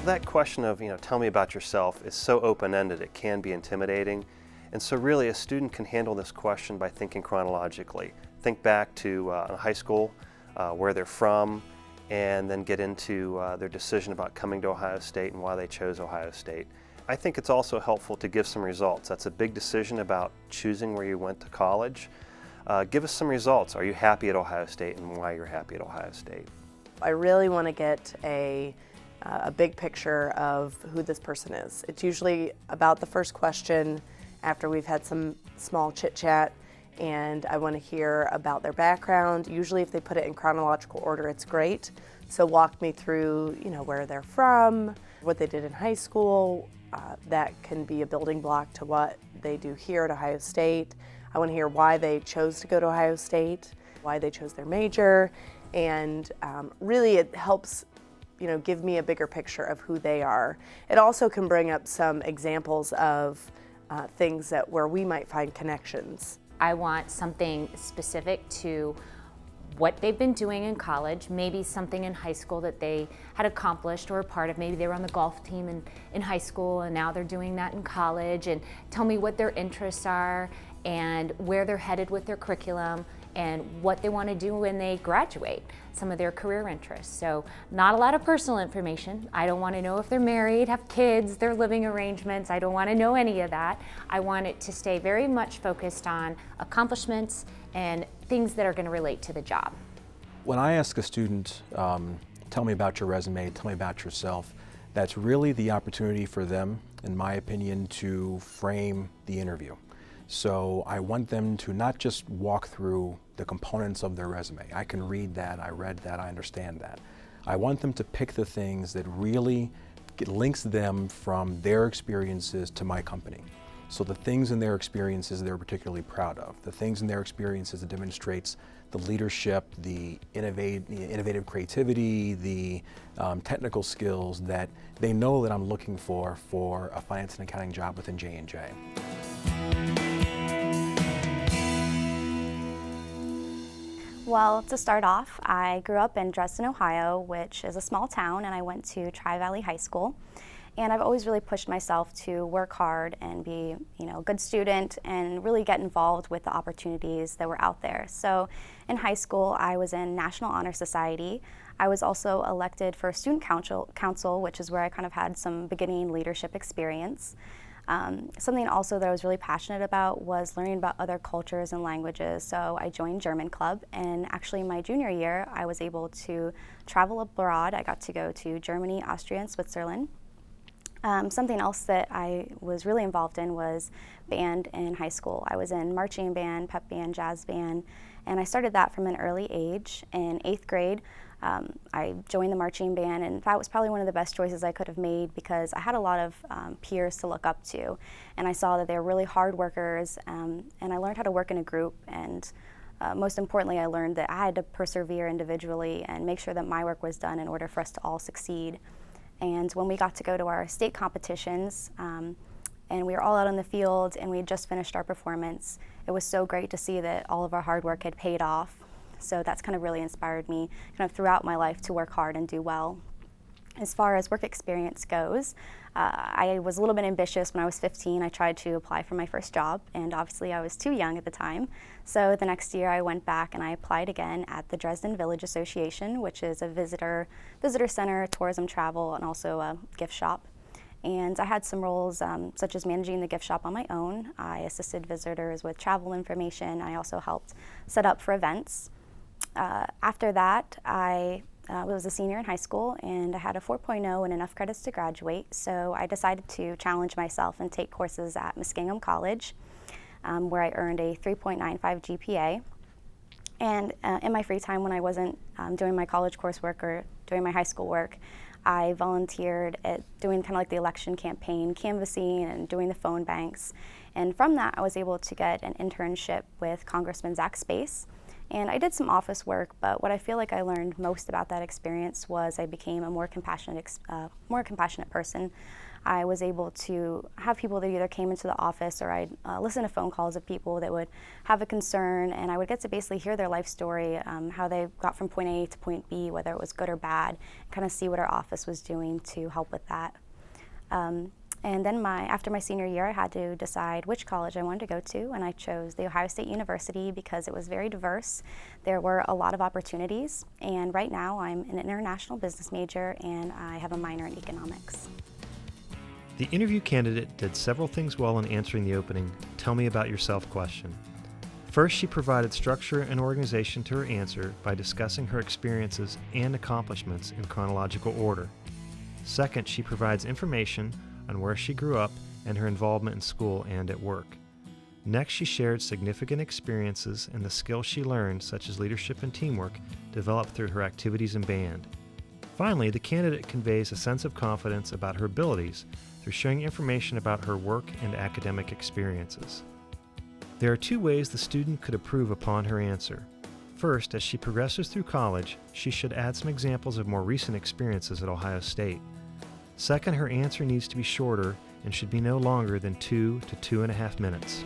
That question of, tell me about yourself is so open-ended it can be intimidating. And so really a student can handle this question by thinking chronologically. Think back to high school, where they're from, and then get into their decision about coming to Ohio State and why they chose Ohio State. I think it's also helpful to give some results. That's a big decision about choosing where you went to college. Give us some results. Are you happy at Ohio State and why you're happy at Ohio State? I really want to get a big picture of who this person is. It's usually about the first question after we've had some small chit chat, and I want to hear about their background. Usually if they put it in chronological order, it's great. So walk me through, where they're from, what they did in high school. That can be a building block to what they do here at Ohio State. I want to hear why they chose to go to Ohio State, why they chose their major, and really it helps give me a bigger picture of who they are. It also can bring up some examples of things where we might find connections. I want something specific to what they've been doing in college, maybe something in high school that they had accomplished or a part of. Maybe they were on the golf team in high school and now they're doing that in college, and tell me what their interests are and where they're headed with their curriculum and what they want to do when they graduate, some of their career interests. So not a lot of personal information. I don't want to know if they're married, have kids, their living arrangements. I don't want to know any of that. I want it to stay very much focused on accomplishments and things that are going to relate to the job. When I ask a student, tell me about your resume, tell me about yourself, that's really the opportunity for them, in my opinion, to frame the interview. So I want them to not just walk through the components of their resume. I can read that, I read that, I understand that. I want them to pick the things that really links them from their experiences to my company. So the things in their experiences they're particularly proud of, the things in their experiences that demonstrates the leadership, the innovative creativity, the technical skills that they know that I'm looking for a finance and accounting job within J&J. Well, to start off, I grew up in Dresden, Ohio, which is a small town, and I went to Tri-Valley High School. And I've always really pushed myself to work hard and be, a good student and really get involved with the opportunities that were out there. So in high school, I was in National Honor Society. I was also elected for Student Council, which is where I kind of had some beginning leadership experience. Something also that I was really passionate about was learning about other cultures and languages, so I joined German Club, and actually my junior year I was able to travel abroad. I got to go to Germany, Austria, and Switzerland. Something else that I was really involved in was band in high school. I was in marching band, pep band, jazz band, and I started that from an early age. In 8th grade, I joined the marching band, and that was probably one of the best choices I could have made because I had a lot of peers to look up to, and I saw that they were really hard workers, and I learned how to work in a group, and most importantly, I learned that I had to persevere individually and make sure that my work was done in order for us to all succeed. And when we got to go to our state competitions, and we were all out on the field and we had just finished our performance, it was so great to see that all of our hard work had paid off. So that's kind of really inspired me kind of throughout my life to work hard and do well. As far as work experience goes, I was a little bit ambitious. When I was 15, I tried to apply for my first job, and obviously I was too young at the time. So the next year I went back and I applied again at the Dresden Village Association, which is a visitor center, tourism travel, and also a gift shop. And I had some roles such as managing the gift shop on my own. I assisted visitors with travel information. I also helped set up for events. After that, I was a senior in high school, and I had a 4.0 and enough credits to graduate, so I decided to challenge myself and take courses at Muskingum College, where I earned a 3.95 GPA. And in my free time when I wasn't doing my college coursework or doing my high school work, I volunteered at doing kind of like the election campaign, canvassing and doing the phone banks. And from that, I was able to get an internship with Congressman Zach Space. And I did some office work, but what I feel like I learned most about that experience was I became a more compassionate person. I was able to have people that either came into the office or I'd listen to phone calls of people that would have a concern, and I would get to basically hear their life story, how they got from point A to point B, whether it was good or bad, kind of see what our office was doing to help with that. And then after my senior year, I had to decide which college I wanted to go to, and I chose The Ohio State University because it was very diverse. There were a lot of opportunities, and right now I'm an international business major and I have a minor in economics. The interview candidate did several things well in answering the opening "Tell me about yourself" question. First, she provided structure and organization to her answer by discussing her experiences and accomplishments in chronological order. Second, she provides information on where she grew up and her involvement in school and at work. Next, she shared significant experiences and the skills she learned, such as leadership and teamwork, developed through her activities in band. Finally, the candidate conveys a sense of confidence about her abilities through sharing information about her work and academic experiences. There are two ways the student could improve upon her answer. First, as she progresses through college, she should add some examples of more recent experiences at Ohio State. Second, her answer needs to be shorter and should be no longer than 2 to 2.5 minutes.